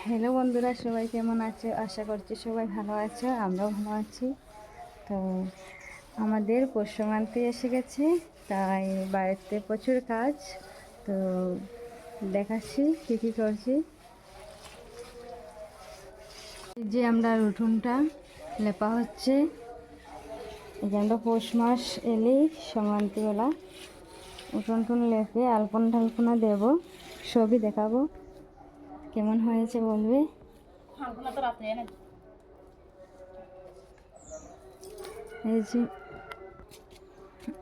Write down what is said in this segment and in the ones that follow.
Hello বন্ধুরা, সবাই কেমন আছো? আশা করছি সবাই ভালো আছো, আমরাও ভালো আছি। তো আমাদের পৌষ সংক্রান্তি এসে গেছে, তাই বাড়িতে প্রচুর কাজ। তো দেখাচ্ছি কী কী করছি। এই যে আমরা উঠোনটা লেপা হচ্ছে। এই যে আমরা পৌষ মাস এলেই সংক্রান্তিবেলা উঠোন টুন লেপে আলপনা টালপনা দেবো, সবই দেখাবো। কেমন হয়েছে বলবে।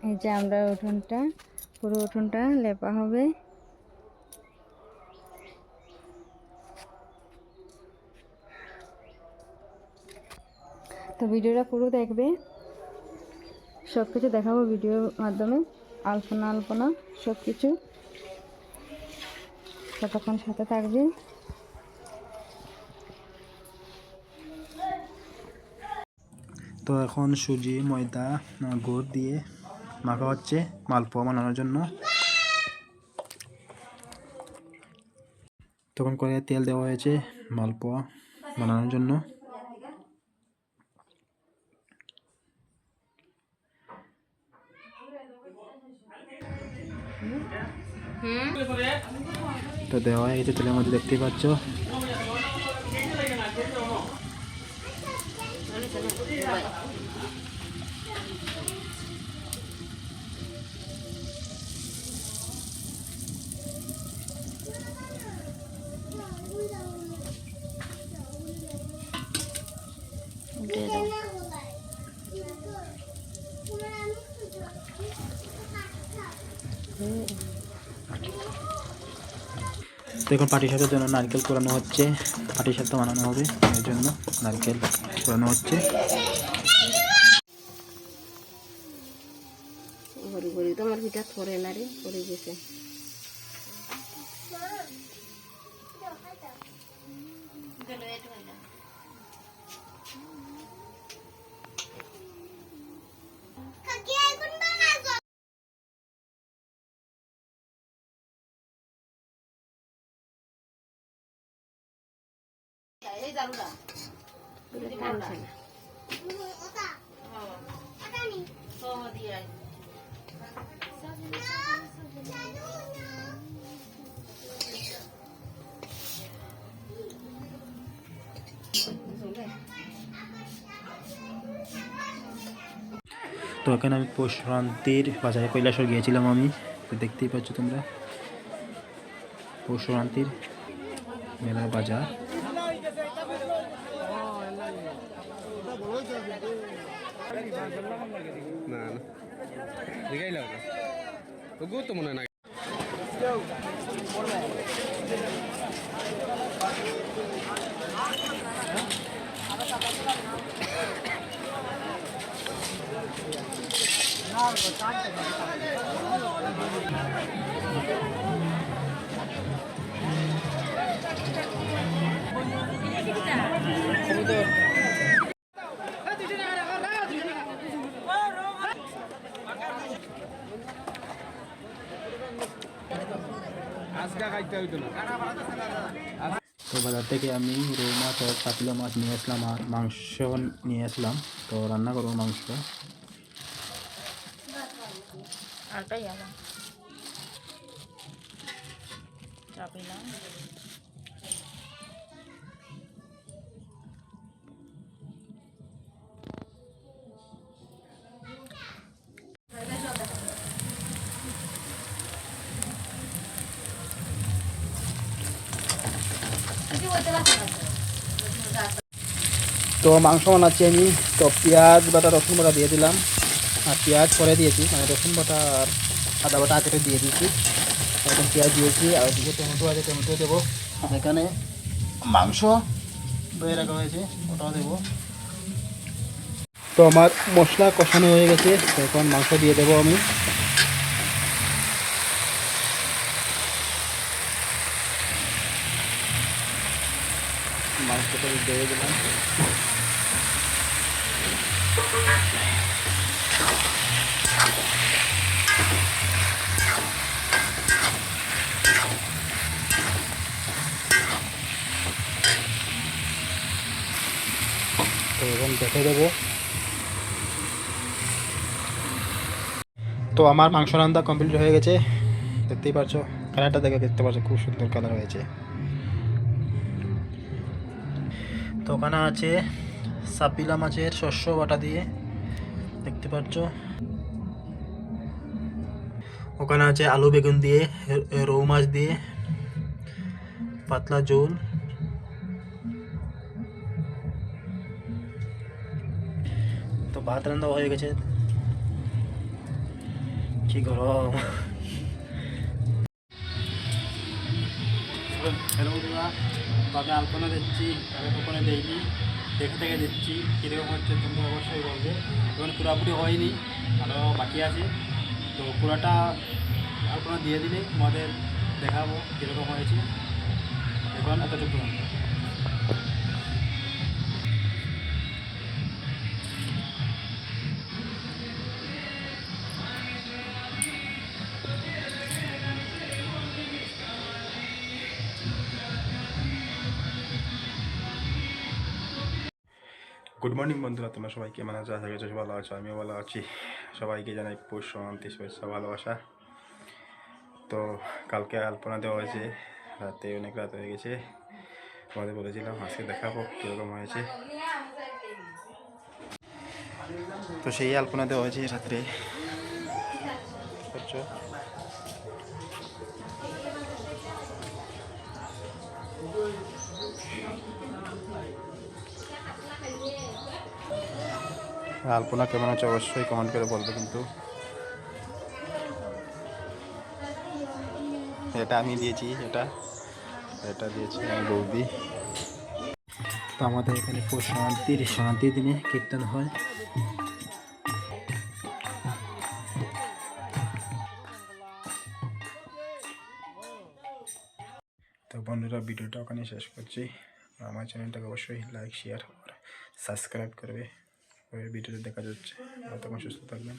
এই যে আমরা উঠোনটা, পুরো উঠোনটা লেপা হবে। তো ভিডিওটা পুরো দেখবে, সব কিছু দেখাবো ভিডিওর মাধ্যমে, আলপনা সব কিছু। ততক্ষণ সাথে থাকবে। তো এখন সুজি, ময়দা, গুড় দিয়ে মাখা হচ্ছে মালপোয়া বানানোর জন্য। তখন করে তেল দেওয়া হয়েছে মালপোয়া বানানোর জন্য। তো দেওয়া হয়েছে তেলের মধ্যে, দেখতেই পাচ্ছ। তো এখন পাটিসাপটার জন্য নারকেল কোরানো হচ্ছে। পাটিসাপটা বানানো হবে, এর জন্য নারকেল কোরানো হচ্ছে। তোমার পিঠা থরে না রে, পরে গেছে। তো এখানে আমি পৌষ সংক্রান্তির বাজারে কৈলাসহর গিয়েছিলাম আমি। তো দেখতেই পাচ্ছ তোমরা পৌষ সংক্রান্তির মেলার বাজার। তো মনে না তো বাজার থেকে আমি রৌ মাছ আর পাতিলা মাছ নিয়ে আসলাম, আর মাংস নিয়ে আসলাম। তো রান্না করবো মাংস। তো মাংস বানাচ্ছি আমি। তো পেঁয়াজ বাটা, রসুন বাটা দিয়ে দিলাম, আর পেঁয়াজ পরে দিয়েছি, মানে রসুন বাটা আর আদা বাটা আগে দিয়ে দিয়েছি। এখন পেঁয়াজ দিয়েছি, আর ওদিকে টমেটো আছে, টমেটো দেবো। এখানে মাংস ধুয়ে রাখা হয়েছে, ওটাও দেবো। তো আমার মশলা কষানো হয়ে গেছে, তো এখন মাংস দিয়ে দেবো আমি। মাংসটা দিয়ে দিলাম। তো এখন দেখে দেবো। তো আমার মাংস রান্না কমপ্লিট হয়ে গেছে, দেখতেই পাচ্ছ কালারটা দেখে দেখতে পাচ্ছ খুব সুন্দর কালার হয়েছে। তো ওখানে আছে সাপিলা মাছের শস্য বাটা দিয়ে, দেখতে পাচ্ছ। ওখানে আছে আলু বেগুন দিয়ে, রৌ মাছ দিয়ে পাতলা ঝোল। তো ভাত রান্না হয়ে গেছে, কি গরম। হ্যালো বন্ধুরা, তবে আলপনা দিচ্ছি, আগে কখনো দেইনি, দেখে দেখে দিচ্ছি কীরকম হচ্ছে তোমরা অবশ্যই বলবে। এখন পুরোপুরি হয়নি, আরও বাকি আছে। তো পুরোটা আলপনা দিয়ে দিলে তোমাদের দেখাবো কীরকম হয়েছে। এখন এতটুকু গুড মর্নিং বন্ধুরা, তোমরা সবাই কেমন আছো? আশা করছি ভালো আছো, আমিও ভালো আছি। সবাইকে জানাই পৌষ সংক্রান্তি শুভেচ্ছা ভালোবাসা। তো কালকে আলপনা দেওয়া হয়েছে, রাতে অনেক রাত হয়ে গেছে। তোমাদের বলেছিলাম আজকে দেখাবো কীরকম হয়েছে। তো সেই আলপনা দেওয়া হয়েছে রাত্রে, বুঝছো। আলপনা কেমন হচ্ছে অবশ্যই কমেন্ট করে বলবে কিন্তু। এটা আমি দিয়েছি, এটা দিয়েছি আমি বৌদি। তো আমাদের এখানে পৌষ সংক্রান্তির দিনে কীর্তন হয়। তো বন্ধুরা, ভিডিওটা ওখানে শেষ করছি। আমার চ্যানেলটাকে অবশ্যই লাইক শেয়ার আর সাবস্ক্রাইব করবে। ভিডিওতে দেখা যাচ্ছে, তখন সুস্থ থাকবেন।